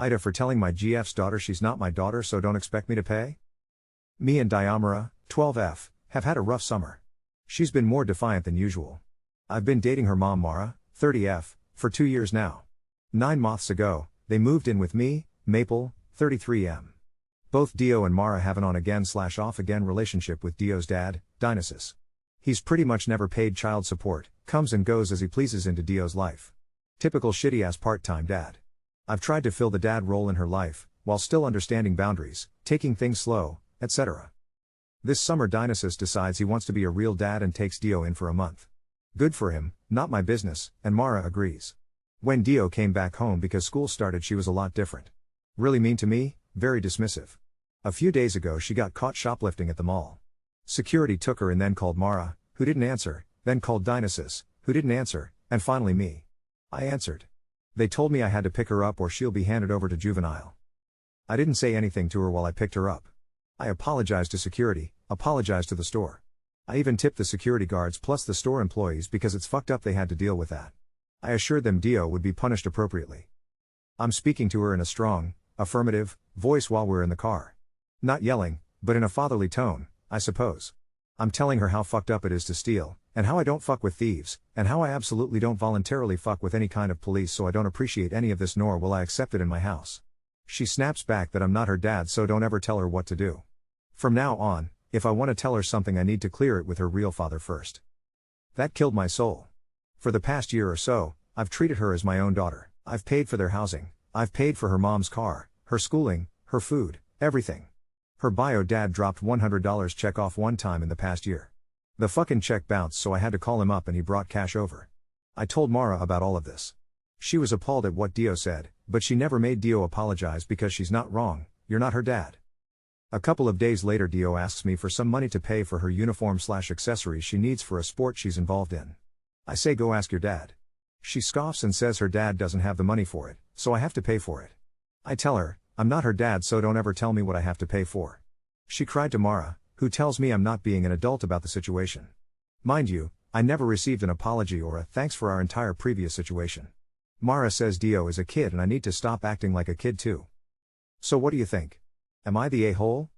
AITA for telling my GF's daughter she's not my daughter so don't expect me to pay? Me and Diamara, 12F, have had a rough summer. She's been more defiant than usual. I've been dating her mom Mara, 30F, for 2 years now. 9 months ago, they moved in with me, Maple, 33M. Both Dio and Mara have an on-again/off again relationship with Dio's dad, Dionysus. He's pretty much never paid child support, comes and goes as he pleases into Dio's life. Typical shitty-ass part-time dad. I've tried to fill the dad role in her life, while still understanding boundaries, taking things slow, etc. This summer Dionysus decides he wants to be a real dad and takes Dio in for a month. Good for him, not my business, and Mara agrees. When Dio came back home because school started she was a lot different. Really mean to me, very dismissive. A few days ago she got caught shoplifting at the mall. Security took her and then called Mara, who didn't answer, then called Dionysus, who didn't answer, and finally me. I answered. They told me I had to pick her up or she'll be handed over to juvenile. I didn't say anything to her while I picked her up. I apologized to security, apologized to the store. I even tipped the security guards plus the store employees because it's fucked up they had to deal with that. I assured them Dio would be punished appropriately. I'm speaking to her in a strong, affirmative, voice while we're in the car. Not yelling, but in a fatherly tone, I suppose. I'm telling her how fucked up it is to steal, and how I don't fuck with thieves, and how I absolutely don't voluntarily fuck with any kind of police so I don't appreciate any of this nor will I accept it in my house. She snaps back that I'm not her dad so don't ever tell her what to do. From now on, if I want to tell her something I need to clear it with her real father first. That killed my soul. For the past year or so, I've treated her as my own daughter. I've paid for their housing, I've paid for her mom's car, her schooling, her food, everything. Her bio dad dropped $100 check off one time in the past year. The fucking check bounced so I had to call him up and he brought cash over. I told Mara about all of this. She was appalled at what Dio said, but she never made Dio apologize because she's not wrong, you're not her dad. A couple of days later Dio asks me for some money to pay for her uniform/accessories she needs for a sport she's involved in. I say go ask your dad. She scoffs and says her dad doesn't have the money for it, so I have to pay for it. I tell her, I'm not her dad so don't ever tell me what I have to pay for. She cried to Mara, who tells me I'm not being an adult about the situation. Mind you, I never received an apology or a thanks for our entire previous situation. Mara says Dio is a kid and I need to stop acting like a kid too. So what do you think? Am I the a-hole?